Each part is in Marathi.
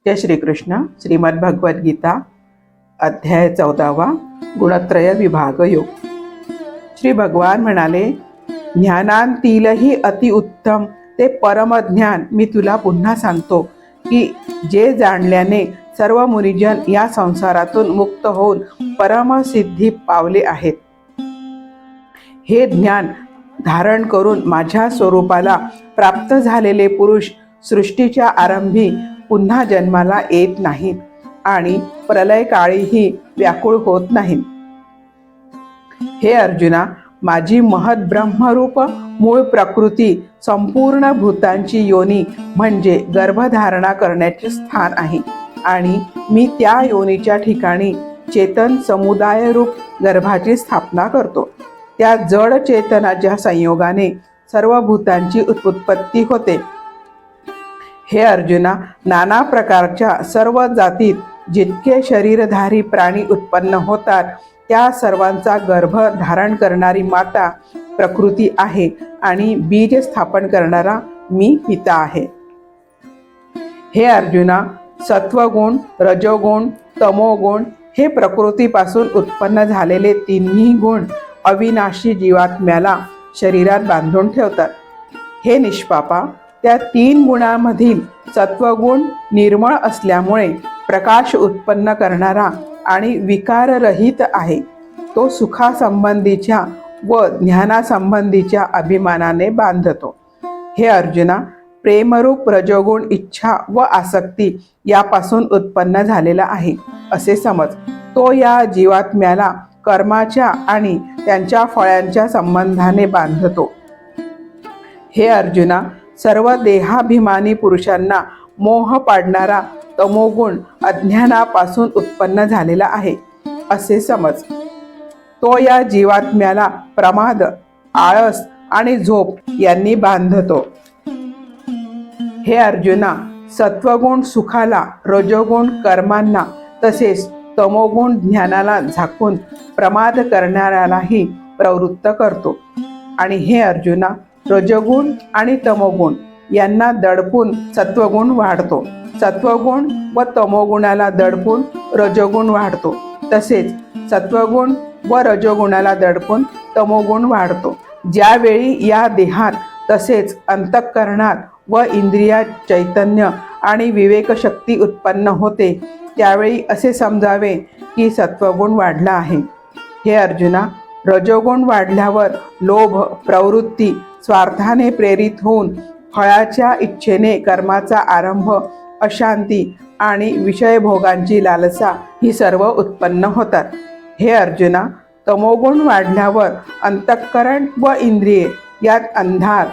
जय श्रीकृष्ण. श्रीमद्भगवद्गीता अध्याय 14 गुणत्रय विभाग योग. श्री भगवान म्हणाले, ज्ञानांतीलही अतिउत्तम ते परमज्ञान मी तुला पुन्हा सांगतो की जे जाणल्याने सर्व मुनिजन या संसारातून मुक्त होऊन परमसिद्धी पावले आहेत. हे ज्ञान धारण करून माझ्या स्वरूपाला प्राप्त झालेले पुरुष सृष्टीच्या आरंभी पुन्हा जन्माला येत नाहीत आणि प्रलय काळीही व्याकुळ होत नाहीत. हे अर्जुना, माझी महत ब्रह्मरूप मूळ प्रकृती संपूर्ण भूतांची योनी म्हणजे गर्भधारणा करण्याचे स्थान आहे आणि मी त्या योनीच्या ठिकाणी चेतन समुदाय रूप गर्भाची स्थापना करतो. त्या जड चेतनाच्या संयोगाने सर्व भूतांची उत्पत्ती होते. हे अर्जुना, नाना प्रकारच्या सर्व जातीत जितके शरीरधारी प्राणी उत्पन्न होतात त्या सर्वांचा गर्भ धारण करणारी माता प्रकृती आहे आणि बीज स्थापन करणारा मी पिता आहे. हे अर्जुना, सत्वगुण, रजोगुण, तमोगुण हे प्रकृतीपासून उत्पन्न झालेले तिन्ही गुण अविनाशी जीवात्म्याला शरीरात बांधून ठेवतात. हे निष्पापा, त्या तीन गुणांमधील सत्वगुण निर्मळ असल्यामुळे प्रकाश उत्पन्न करणारा आणि विकाररहित आहे. तो सुखासंबंधीच्या व ज्ञानासंबंधीच्या अभिमानाने बांधतो. हे अर्जुना, प्रेमरूप रजोगुण इच्छा व आसक्ती यापासून उत्पन्न झालेला आहे असे समज. तो या जीवात्म्याला कर्माच्या आणि त्यांच्या फळांच्या संबंधाने बांधतो. हे अर्जुना, सर्व देहाभिमानी पुरुषांना मोह पाडणारा तमोगुण अज्ञानापासून उत्पन्न झालेला आहे असे समज. तो या जीवात्म्याला प्रमाद, आळस आणि झोप यांनी बांधतो. हे अर्जुना, सत्वगुण सुखाला, रजोगुण कर्मांना तसेच तमोगुण ज्ञानाला झाकून प्रमाद करणाऱ्यालाही प्रवृत्त करतो. आणि हे अर्जुना, रजोगुण आणि तमोगुण यांना दडपून सत्वगुण वाढतो. सत्वगुण व तमोगुणाला दडपून रजोगुण वाढतो. तसेच सत्वगुण व रजोगुणाला दडपून तमोगुण वाढतो. ज्यावेळी या देहात तसेच अंतःकरणात व इंद्रियात चैतन्य आणि विवेकशक्ती उत्पन्न होते त्यावेळी असे समजावे की सत्वगुण वाढला आहे. हे अर्जुना, रजोगुण वाढल्यावर लोभ, प्रवृत्ती, स्वार्थाने प्रेरित होऊन फळाच्या इच्छेने कर्माचा आरंभ, अशांती आणि विषयभोगांची लालसा ही सर्व उत्पन्न होतात. हे अर्जुना, तमोगुण वाढल्यावर अंतःकरण व इंद्रिये यात अंधार,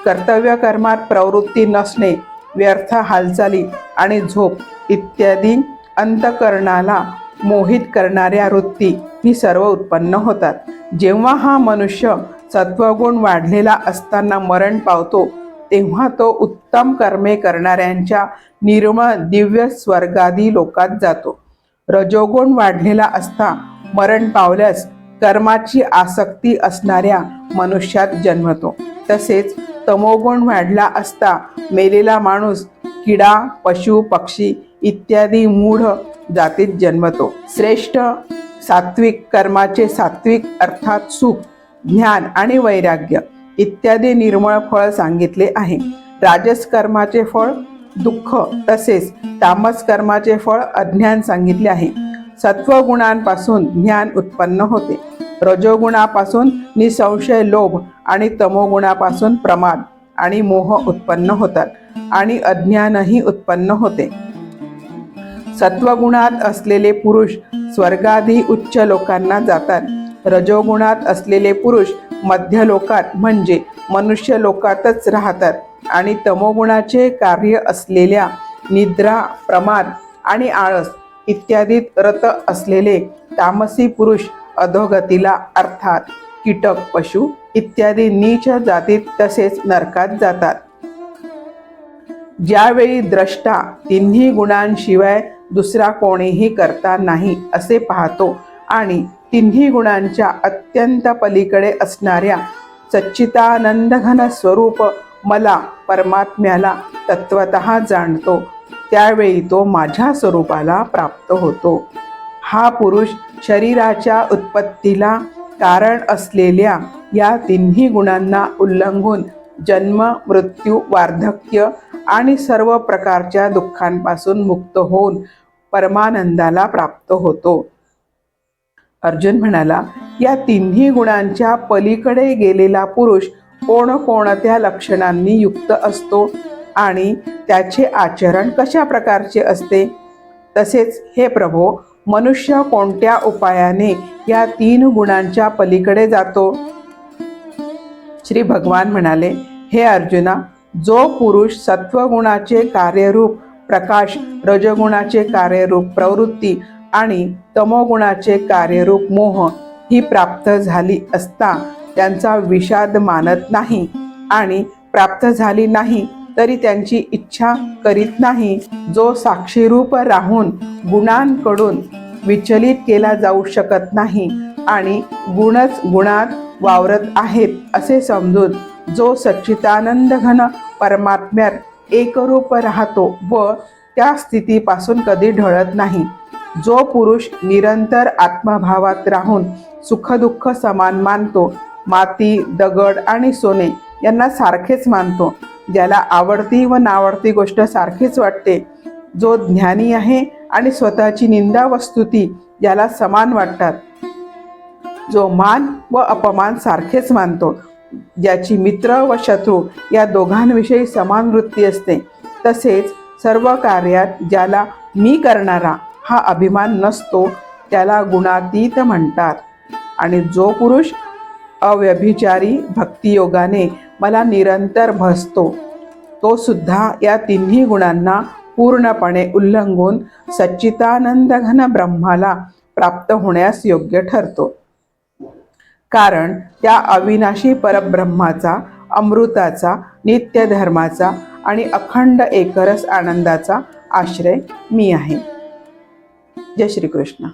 कर्तव्य कर्मात प्रवृत्ती नसणे, व्यर्थ हालचाली आणि झोप इत्यादी अंतःकरणाला मोहित करणाऱ्या वृत्ती ही सर्व उत्पन्न होतात. जेव्हा हा मनुष्य सत्वगुण वाढलेला असताना मरण पावतो तेव्हा तो उत्तम कर्मे करणाऱ्यांच्या निर्मळ दिव्य स्वर्गादी लोकात जातो. रजोगुण वाढलेला असता मरण पावल्यास कर्माची आसक्ती असणाऱ्या मनुष्यात जन्मतो. तसेच तमोगुण वाढला असता मेलेला माणूस किडा, पशु, पक्षी इत्यादी मूढ जातीत जन्मतो. श्रेष्ठ सात्विक कर्माचे सात्विक अर्थात सुख, ज्ञान आणि वैराग्य इत्यादी निर्मळ फळ सांगितले आहे. राजस कर्माचे फळ दुःख तसेच तामस कर्माचे फळ अज्ञान सांगितले आहे. सत्वगुणांपासून ज्ञान उत्पन्न होते. रजोगुणापासून निसंशय लोभ आणि तमोगुणापासून प्रमाद आणि मोह उत्पन्न होतात आणि अज्ञानही उत्पन्न होते. सत्वगुणात असलेले पुरुष स्वर्गादी उच्च लोकांना जातात. रजोगुणात असलेले पुरुष मध्य लोकात म्हणजे मनुष्य लोकातच राहतात आणि तमोगुणाचे कार्य असलेल्या निद्रा, प्रमाद आणि आळस इत्यादीत रत असलेले तामसी पुरुष अधोगतीला अर्थात कीटक, पशु इत्यादी नीच जातीत तसेच नरकात जातात. ज्यावेळी द्रष्टा तिन्ही गुणांशिवाय दुसरा कोणीही करता नाही असे पाहतो आणि तिन्ही गुणांच्या अत्यंत पलीकडे असणाऱ्या सच्चिदानंद घन स्वरूप मला परमात्म्याला तत्वतः जाणतो त्यावेळी तो माझ्या स्वरूपाला प्राप्त होतो. हा पुरुष शरीराच्या उत्पत्तीला कारण असलेल्या या तिन्ही गुणांना उल्लंघून जन्म, मृत्यू, वार्धक्य आणि सर्व प्रकारच्या दुःखांपासून मुक्त होऊन परमानंदाला प्राप्त होतो. अर्जुन म्हणाला, या तिन्ही गुणांच्या पलीकडे गेलेला पुरुष कोणकोणत्या लक्षणांनी युक्त असतो आणि त्याचे आचरण कशा प्रकारचे असते? तसेच हे प्रभो, मनुष्य कोणत्या उपायाने या 3 गुणांच्या पलीकडे जातो? श्री भगवान म्हणाले, हे अर्जुना, जो पुरुष सत्वगुणाचे कार्यरूप प्रकाश, रजगुणाचे कार्यरूप प्रवृत्ती आणि तमोगुणाचे कार्यरूप मोह ही प्राप्त झाली असता त्यांचा विषाद मानत नाही आणि प्राप्त झाली नाही तरी त्यांची इच्छा करीत नाही, जो साक्षीरूप राहून गुणांकडून विचलित केला जाऊ शकत नाही आणि गुणच गुणात वावरत आहेत असे समजून जो सच्चिदानंद घन परमात्म्यात एकरूप राहतो व त्या स्थितीपासून कधी ढळत नाही, जो पुरुष निरंतर आत्मभावात राहून सुखदुःख समान मानतो, माती, दगड आणि सोने यांना सारखेच मानतो, ज्याला आवडती व नावडती गोष्ट सारखीच वाटते, जो ज्ञानी आहे आणि स्वतःची निंदा व स्तुती ज्याला समान वाटतात, जो मान व अपमान सारखेच मानतो, ज्याची मित्र व शत्रू या दोघांविषयी समान वृत्ती असते, तसेच सर्व कार्यात ज्याला मी करणारा हा अभिमान नसतो त्याला गुणातीत म्हणतात. आणि जो पुरुष अव्यभिचारी भक्तियोगाने मला निरंतर भजतो तो सुद्धा या तिन्ही गुणांना पूर्णपणे उल्लंघून सच्चिदानंद घन ब्रह्माला प्राप्त होण्यास योग्य ठरतो. कारण त्या अविनाशी परब्रह्माचा, अमृताचा, नित्य धर्माचा आणि अखंड एकरस आनंदाचा आश्रय मी आहे. जय श्री कृष्ण.